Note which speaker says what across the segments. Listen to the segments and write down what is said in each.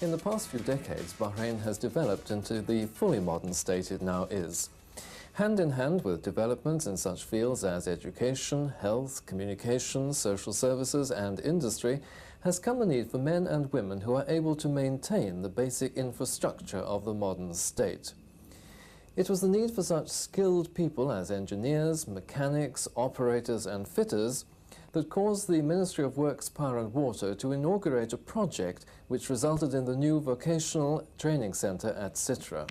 Speaker 1: In the past few decades, Bahrain has developed into the fully modern state it now is. Hand in hand with developments in such fields as education, health, communications, social services and industry has come the need for men and women who are able to maintain the basic infrastructure of the modern state. It was the need for such skilled people as engineers, mechanics, operators and fitters that caused the Ministry of Works, Power and Water to inaugurate a project which resulted in the new vocational training centre at Sitra.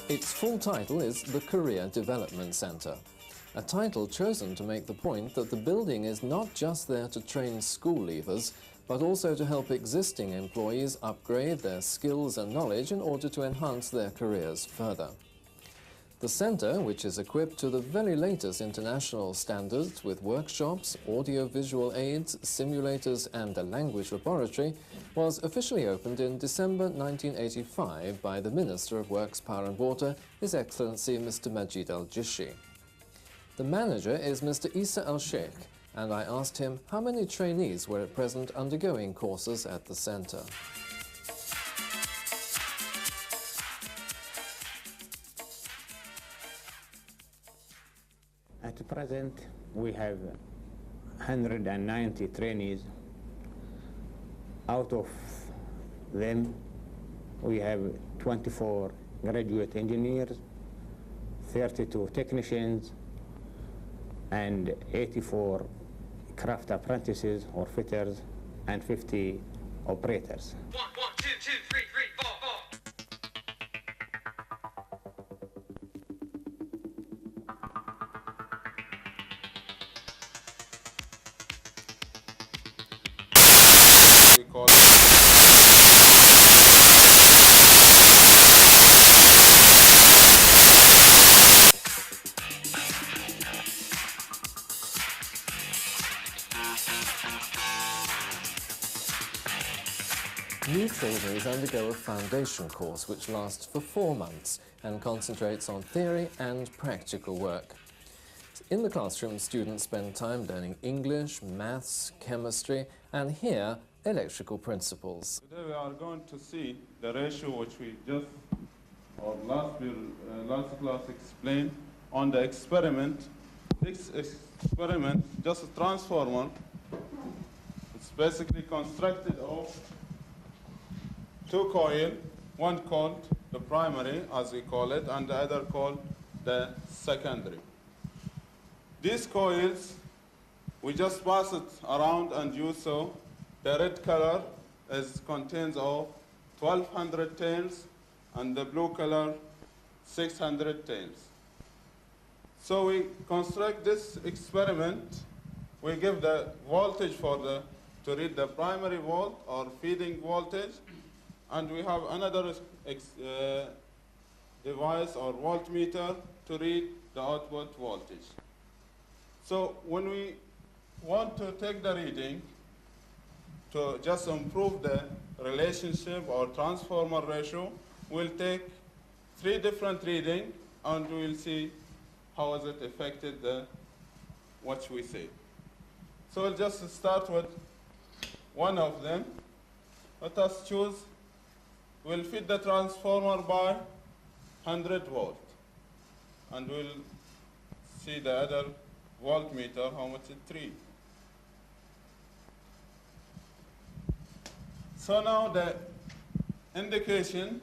Speaker 1: Its full title is the Career Development Centre, a title chosen to make the point that the building is not just there to train school leavers, but also to help existing employees upgrade their skills and knowledge in order to enhance their careers further. The centre, which is equipped to the very latest international standards with workshops, audio-visual aids, simulators and a language laboratory, was officially opened in December 1985 by the Minister of Works, Power and Water, His Excellency Mr. Majid Al-Jishi. The manager is Mr. Isa Al-Sheikh, and I asked him how many trainees were at present undergoing courses at the centre.
Speaker 2: At present, we have 190 trainees. Out of them, we have 24 graduate engineers, 32 technicians, and 84 craft apprentices or fitters, and 50 operators.
Speaker 3: 1, 2, 2, 3, 4, 4.
Speaker 4: We call it
Speaker 1: New trainees undergo a foundation course which lasts for 4 months and concentrates on theory and practical work. In the classroom, students spend time learning English, maths, chemistry, and here, electrical principles.
Speaker 4: Today we are going to see the ratio which we just, or last class explained on the experiment. This experiment, just a transformer. It's basically constructed of 2 coils, one called the primary, as we call it, and the other called the secondary. These coils, we just pass it around and you saw the red color contains of 1200 tails and the blue color 600 tails. So we construct this experiment. We give the voltage to read the primary volt or feeding voltage, and we have another device or voltmeter to read the output voltage. So when we want to take the reading to just improve the relationship or transformer ratio, we'll take 3 different readings and we'll see how has it affected what we say. So we'll just start with one of them. Let us choose, we'll feed the transformer by 100 volt. And we'll see the other voltmeter, how much it reads. So now the indication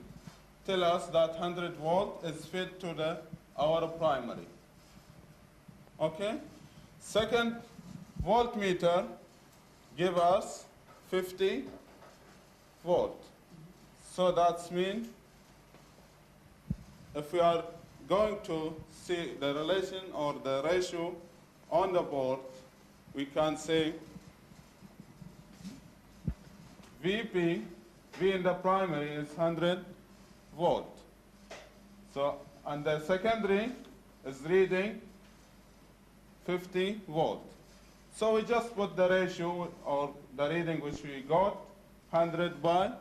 Speaker 4: tell us that 100 volt is fed to our primary. Okay? Second voltmeter give us 50 volt. So that means if we are going to see the relation or the ratio on the board, we can say VP, V in the primary is 100 volt. So, and the secondary is reading 50 volt. So we just put the ratio or the reading which we got, 100 by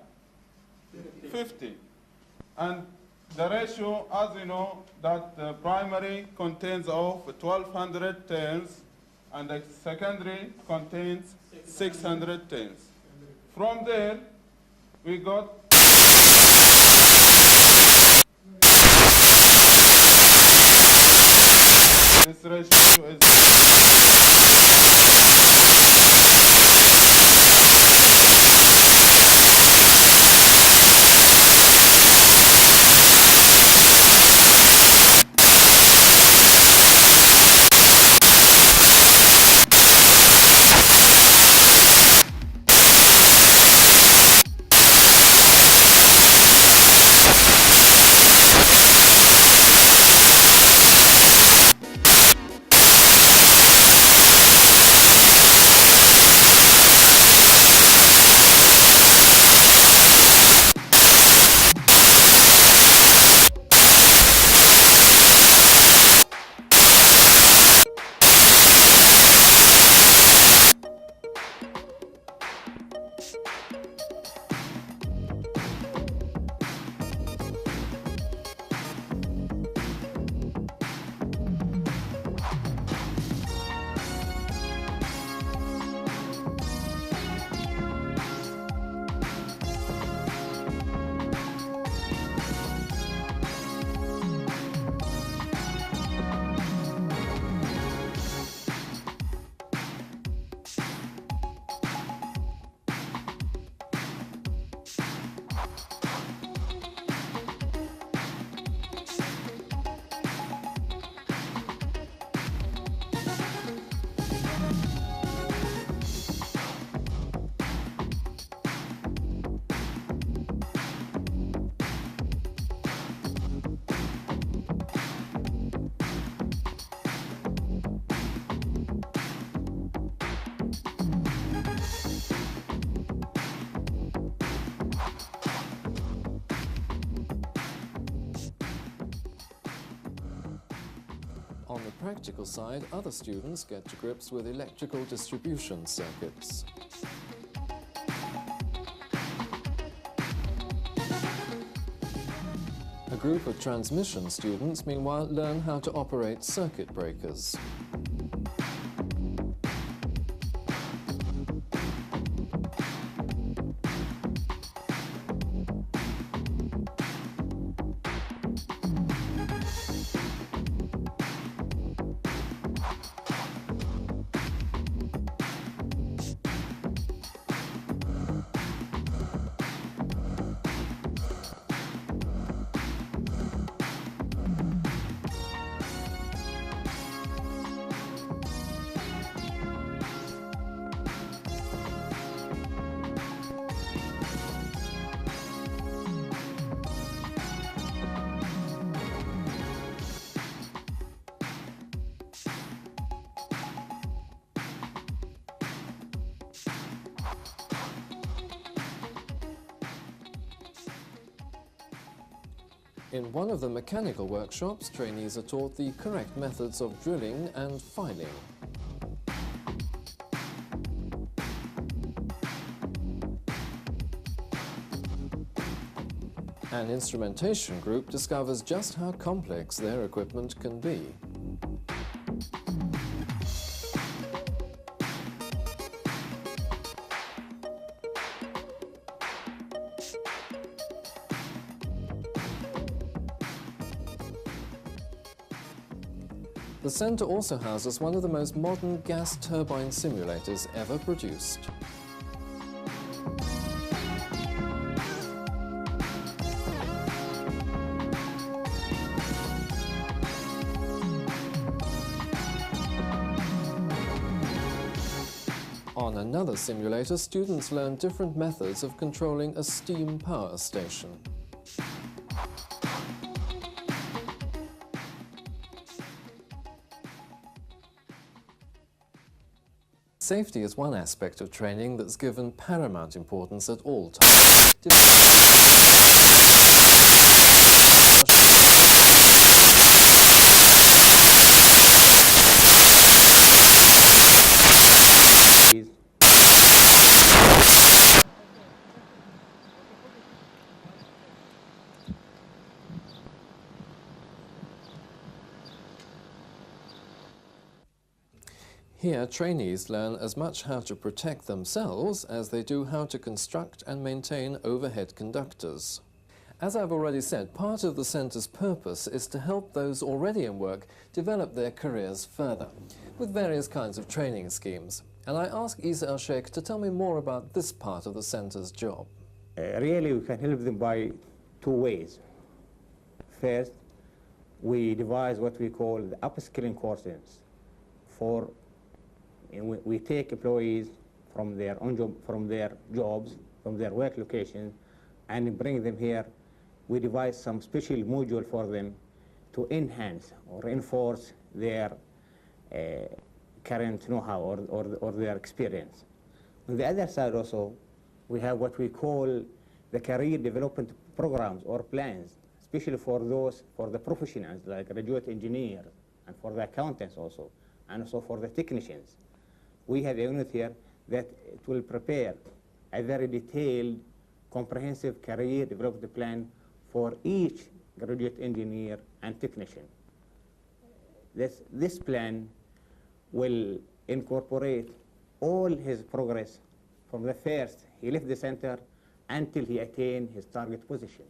Speaker 4: 50. And the ratio, as you know, that the primary contains of 1200 turns and the secondary contains 600 turns. From there, we got this ratio is
Speaker 1: On the practical side, other students get to grips with electrical distribution circuits. A group of transmission students, meanwhile, learn how to operate circuit breakers. In one of the mechanical workshops, trainees are taught the correct methods of drilling and filing. An instrumentation group discovers just how complex their equipment can be. The centre also houses one of the most modern gas turbine simulators ever produced. On another simulator, students learn different methods of controlling a steam power station. Safety is one aspect of training that's given paramount importance at all times. Here, trainees learn as much how to protect themselves as they do how to construct and maintain overhead conductors. As I've already said, part of the centre's purpose is to help those already in work develop their careers further, with various kinds of training schemes. And I ask Isa al-Sheikh to tell me more about this part of the centre's job.
Speaker 2: Really, we can help them by two ways. First, we devise what we call the upskilling courses for we take employees from their own job, from their jobs, from their work locations, and bring them here. We devise some special module for them to enhance or reinforce their current know-how or their experience. On the other side also, we have what we call the career development programs or plans, especially for the professionals like graduate engineers, and for the accountants also, and also for the technicians. We have a unit here that it will prepare a very detailed, comprehensive career development plan for each graduate engineer and technician. This plan will incorporate all his progress from the first he left the center until he attained his target position.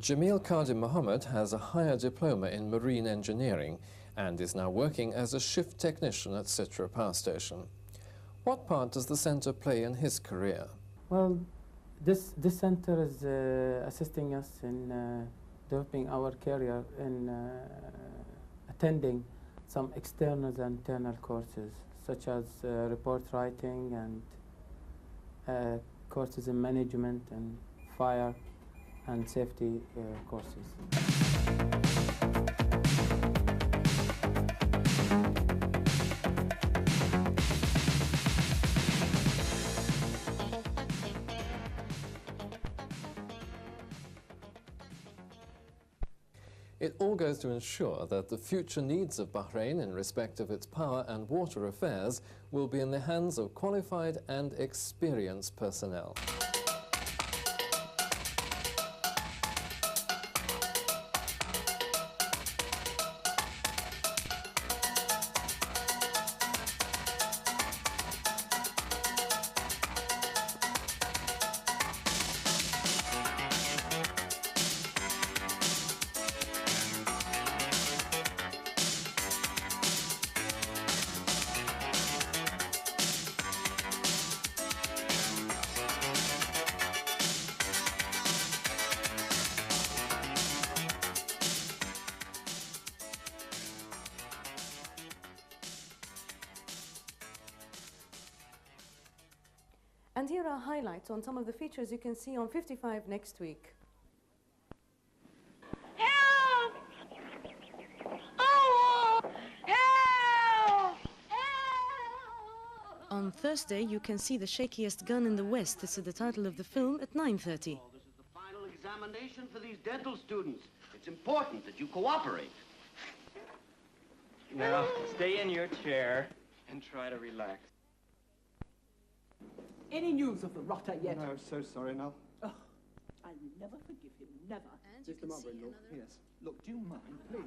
Speaker 1: Jamil Qadim Mohammed has a higher diploma in marine engineering and is now working as a shift technician at Sitra Power Station. What part does the centre play in his career?
Speaker 5: Well, this centre is assisting us in developing our career in attending some external and internal courses, such as report writing and courses in management and fire and safety courses.
Speaker 1: It all goes to ensure that the future needs of Bahrain in respect of its power and water affairs will be in the hands of qualified and experienced personnel.
Speaker 6: And here are highlights on some of the features you can see on 55 next week.
Speaker 7: Help! Oh! Help! Help!
Speaker 6: On Thursday, you can see the shakiest gun in the West. This is the title of the film at 9:30.
Speaker 8: This is the final examination. examination for these dental students. It's important that you cooperate.
Speaker 9: Now, stay in your chair and try to relax.
Speaker 10: Any news of the rotter yet?
Speaker 9: No, so sorry, Nell.
Speaker 10: Oh, I'll never forgive him, never.
Speaker 9: Mr. Mother-in-law, yes. Look, do you mind, please?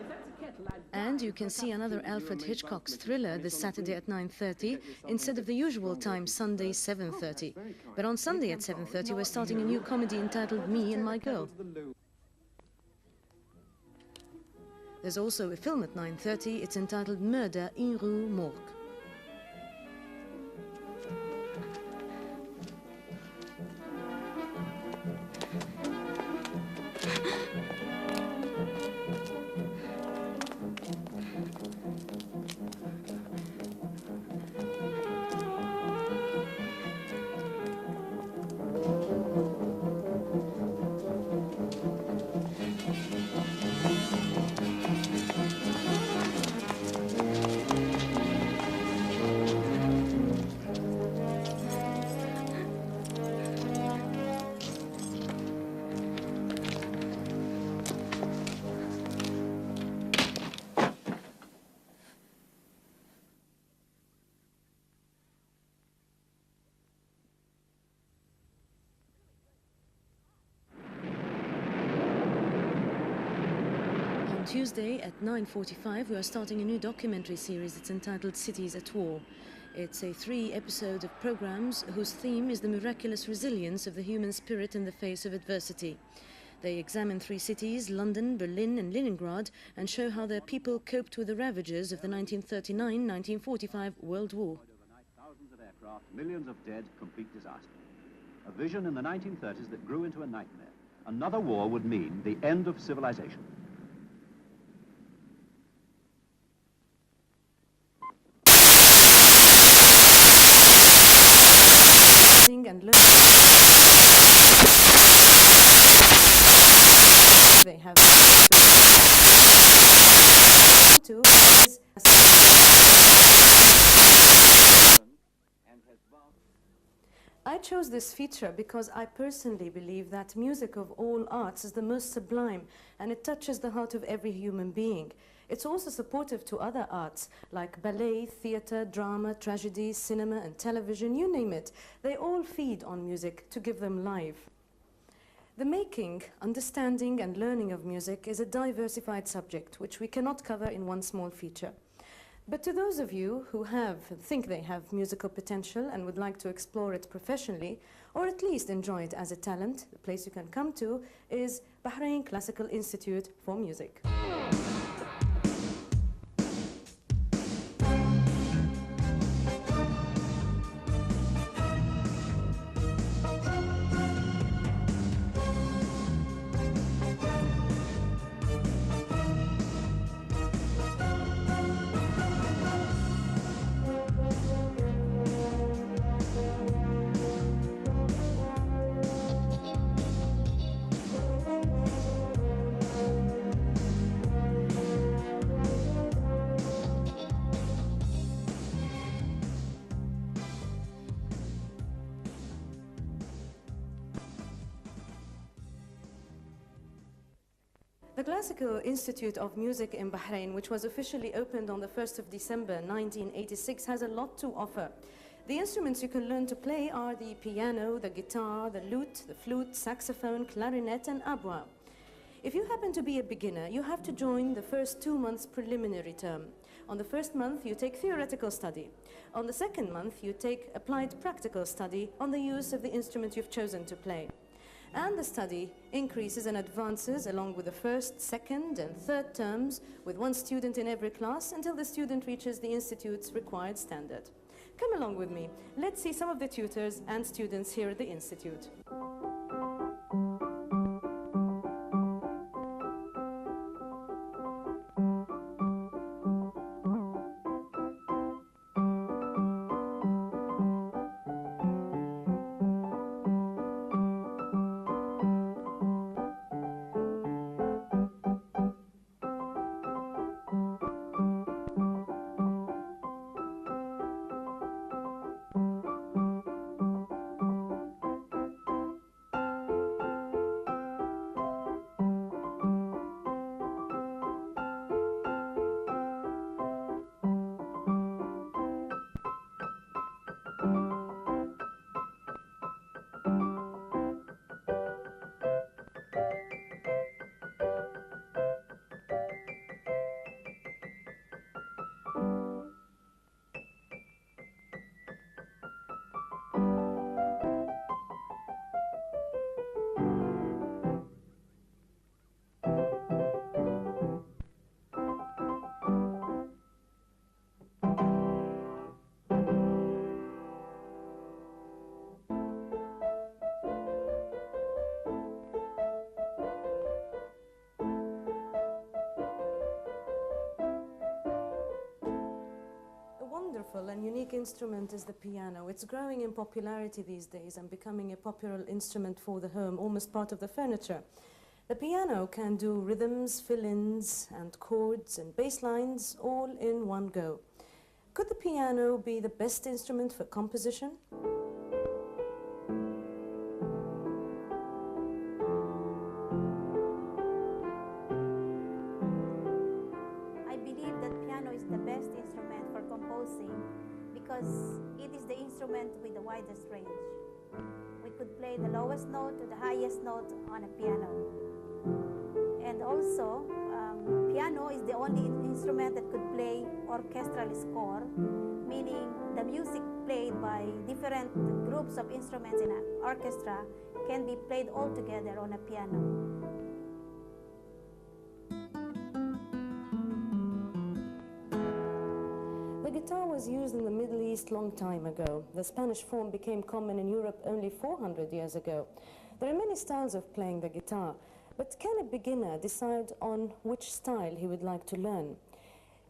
Speaker 10: If that's a kettle, I'll...
Speaker 6: And you can see another Alfred Hitchcock's thriller this Saturday at 9:30 instead of the usual time, Sunday 7:30. But on Sunday at 7:30 we're starting a new comedy entitled Me and My Girl. There's also a film at 9:30. It's entitled Murder in Rue Morgue. Tuesday at 9:45 we are starting a new documentary series. It's entitled Cities at War. It's a 3-episode of programs whose theme is the miraculous resilience of the human spirit in the face of adversity. They examine 3 cities, London, Berlin and Leningrad, and show how their people coped with the ravages of the 1939-1945 World War.
Speaker 11: Thousands of aircraft, millions of dead, complete disaster. A vision in the 1930s that grew into a nightmare. Another war would mean the end of civilization.
Speaker 6: And learn. They have to I chose this feature because I personally believe that music of all arts is the most sublime and it touches the heart of every human being. It's also supportive to other arts like ballet, theatre, drama, tragedy, cinema and television, you name it. They all feed on music to give them life. The making, understanding and learning of music is a diversified subject which we cannot cover in one small feature. But to those of you who think they have musical potential and would like to explore it professionally, or at least enjoy it as a talent, the place you can come to is Bahrain Classical Institute for Music. The Classical Institute of Music in Bahrain, which was officially opened on the 1st of December 1986, has a lot to offer. The instruments you can learn to play are the piano, the guitar, the lute, the flute, saxophone, clarinet and abwa. If you happen to be a beginner, you have to join the first 2 months preliminary term. On the first month, you take theoretical study. On the second month, you take applied practical study on the use of the instrument you've chosen to play. And the study increases and advances along with the first, second and third terms with 1 student in every class until the student reaches the institute's required standard. Come along with me. Let's see some of the tutors and students here at the institute. unique instrument is the piano. It's growing in popularity these days and becoming a popular instrument for the home, almost part of the furniture. The piano can do rhythms, fill-ins, and chords and bass lines all in one go. Could the piano be the best instrument for composition?
Speaker 12: I believe that piano is the best instrument for composing because it is the instrument with the widest range. We could play the lowest note to the highest note on a piano. And also, piano is the only instrument that could play orchestral score, meaning the music played by different groups of instruments in an orchestra can be played all together on a piano.
Speaker 6: The guitar was used in the Middle East long time ago. The Spanish form became common in Europe only 400 years ago. There are many styles of playing the guitar, but can a beginner decide on which style he would like to learn?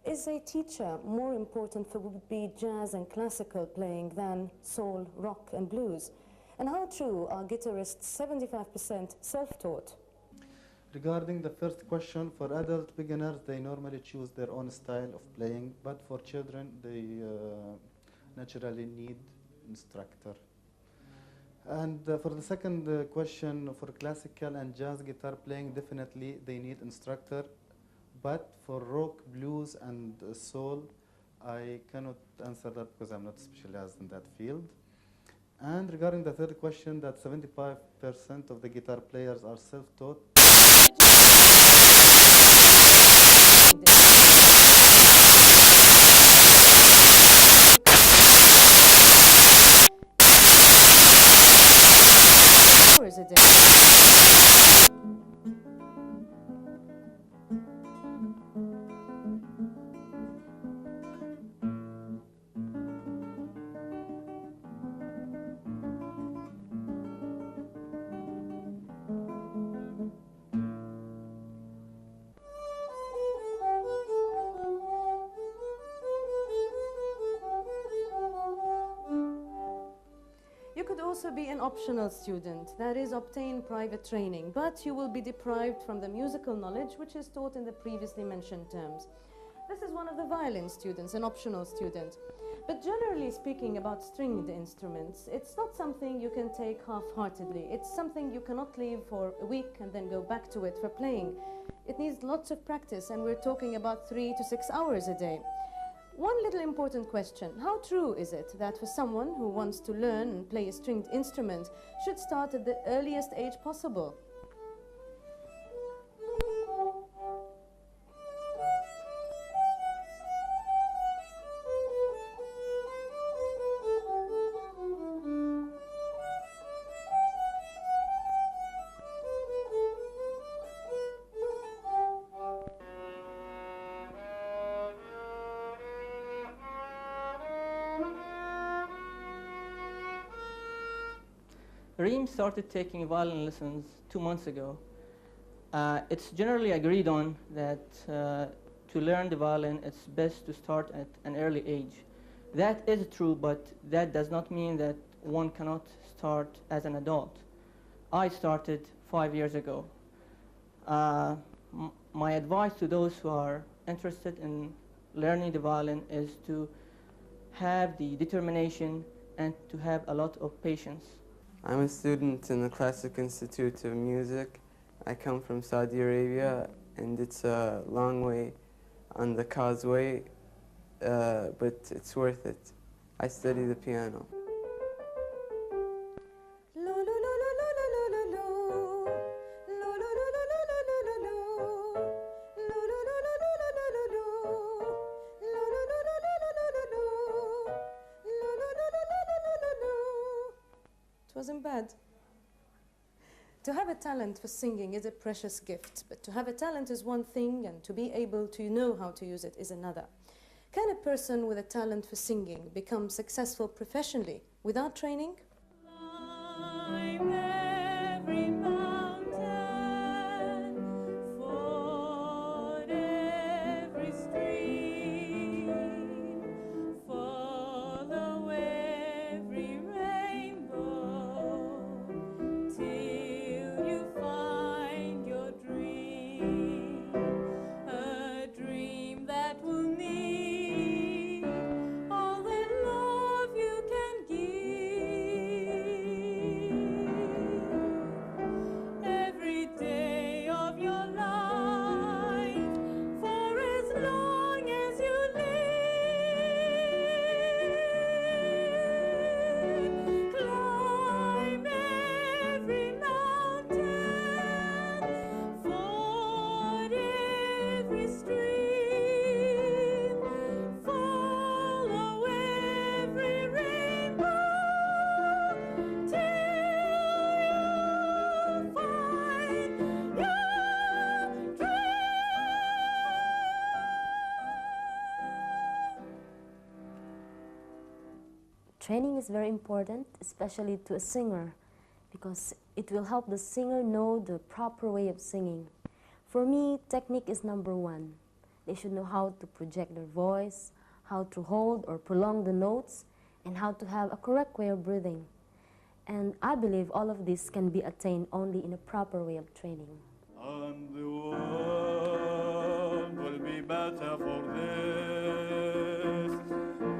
Speaker 6: Is a teacher more important for would-be jazz and classical playing than soul, rock and blues? And how true are guitarists 75% self-taught?
Speaker 13: Regarding the first question, for adult beginners, they normally choose their own style of playing, but for children, they naturally need instructor. And for the second question, for classical and jazz guitar playing, definitely they need instructor. But for rock, blues, and soul, I cannot answer that because I'm not specialized in that field. And regarding the third question, that 75% of the guitar players are self-taught.
Speaker 6: Hours a day. You could also be an optional student, that is, obtain private training, but you will be deprived from the musical knowledge which is taught in the previously mentioned terms. This is one of the violin students, an optional student. But generally speaking about stringed instruments, it's not something you can take half-heartedly. It's something you cannot leave for a week and then go back to it for playing. It needs lots of practice, and we're talking about 3 to 6 hours a day. One little important question: how true is it that for someone who wants to learn and play a stringed instrument should start at the earliest age possible?
Speaker 14: Reem started taking violin lessons 2 months ago. It's generally agreed on that to learn the violin, it's best to start at an early age. That is true, but that does not mean that one cannot start as an adult. I started 5 years ago. My advice to those who are interested in learning the violin is to have the determination and to have a lot of patience.
Speaker 15: I'm a student in the Classic Institute of Music. I come from Saudi Arabia, and it's a long way on the causeway, but it's worth it. I study the piano.
Speaker 6: Wasn't bad. To have a talent for singing is a precious gift, but to have a talent is one thing, and to be able to know how to use it is another. Can a person with a talent for singing become successful professionally without training?
Speaker 16: Follow Training is very important, especially to a singer, because it will help the singer know the proper way of singing. For me, technique is number one. They should know how to project their voice, how to hold or prolong the notes, and how to have a correct way of breathing. And I believe all of this can be attained only in a proper way of training.
Speaker 17: And the world will be better for this,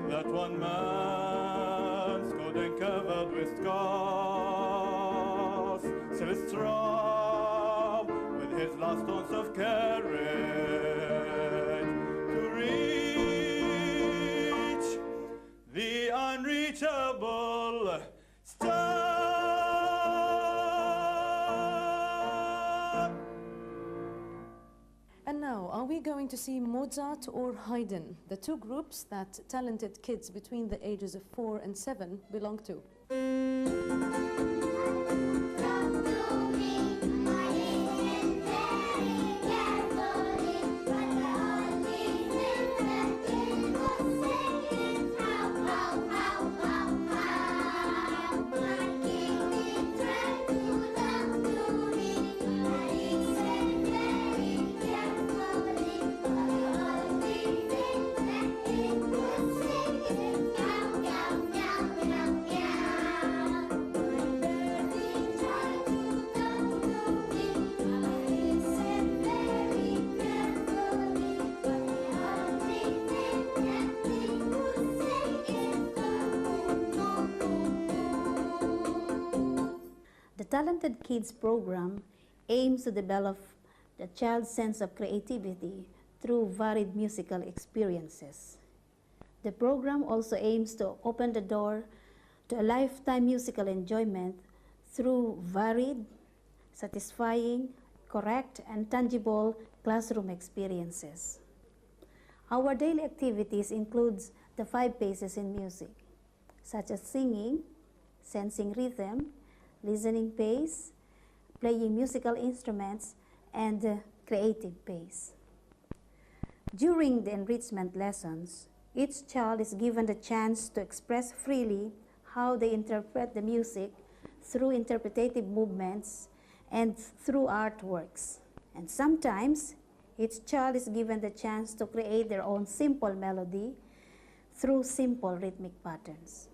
Speaker 17: that one man's coding covered with scars, still strong with his last ounce of courage to reach the unreachable star.
Speaker 6: And now, are we going to see Mozart or Haydn, the two groups that talented kids between the ages of 4 and 7 belong to?
Speaker 18: The Talented Kids program aims to develop the child's sense of creativity through varied musical experiences. The program also aims to open the door to a lifetime musical enjoyment through varied, satisfying, correct, and tangible classroom experiences. Our daily activities include the 5 paces in music, such as singing, sensing rhythm, listening pace, playing musical instruments, and creative pace. During the enrichment lessons, each child is given the chance to express freely how they interpret the music through interpretative movements and through artworks. And sometimes, each child is given the chance to create their own simple melody through simple rhythmic patterns.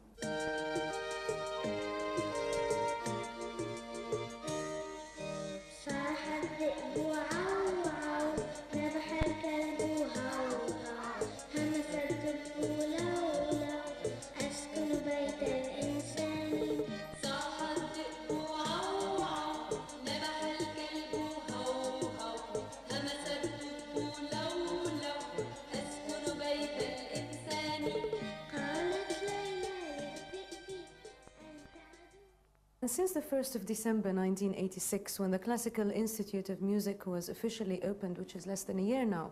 Speaker 6: Since the 1st of December 1986, when the Classical Institute of Music was officially opened, which is less than a year now,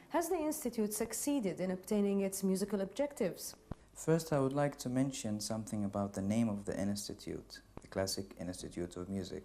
Speaker 6: has the Institute succeeded in obtaining its musical objectives?
Speaker 19: First, I would like to mention something about the name of the institute, the Classic Institute of Music.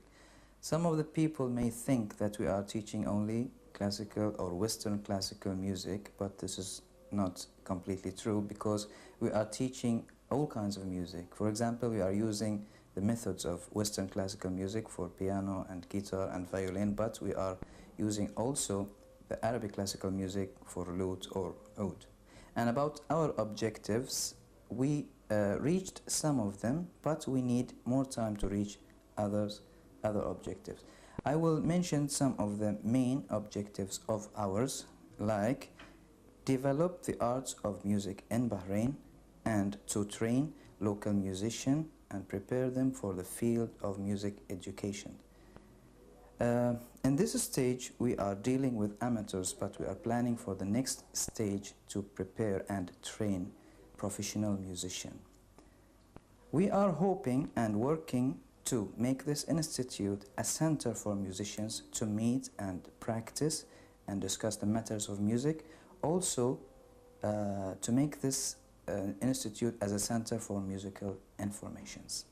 Speaker 19: Some of the people may think that we are teaching only classical or Western classical music, but this is not completely true, because we are teaching all kinds of music. For example, we are using the methods of Western classical music for piano and guitar and violin, but we are using also the Arabic classical music for lute or oud. And about our objectives, we reached some of them, but we need more time to reach other objectives. I will mention some of the main objectives of ours, like develop the arts of music in Bahrain and to train local musicians and prepare them for the field of music education. In this stage, we are dealing with amateurs, but we are planning for the next stage to prepare and train professional musicians. We are hoping and working to make this institute a center for musicians to meet and practice and discuss the matters of music. Also, to make this institute as a center for musical informations.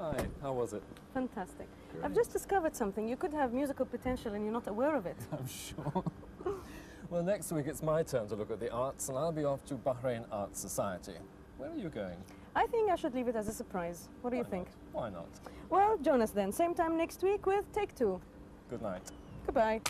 Speaker 1: Hi, how was it?
Speaker 6: Fantastic.
Speaker 1: Great.
Speaker 6: I've just discovered something. You could have musical potential and you're not aware of it.
Speaker 1: I'm sure. Well, next week it's my turn to look at the arts, and I'll be off to Bahrain Art Society. Where are you going?
Speaker 6: I think I should leave it as a surprise. What do you think?
Speaker 1: Why not?
Speaker 6: Well, join us then. Same time next week with Take Two.
Speaker 1: Good night.
Speaker 6: Goodbye.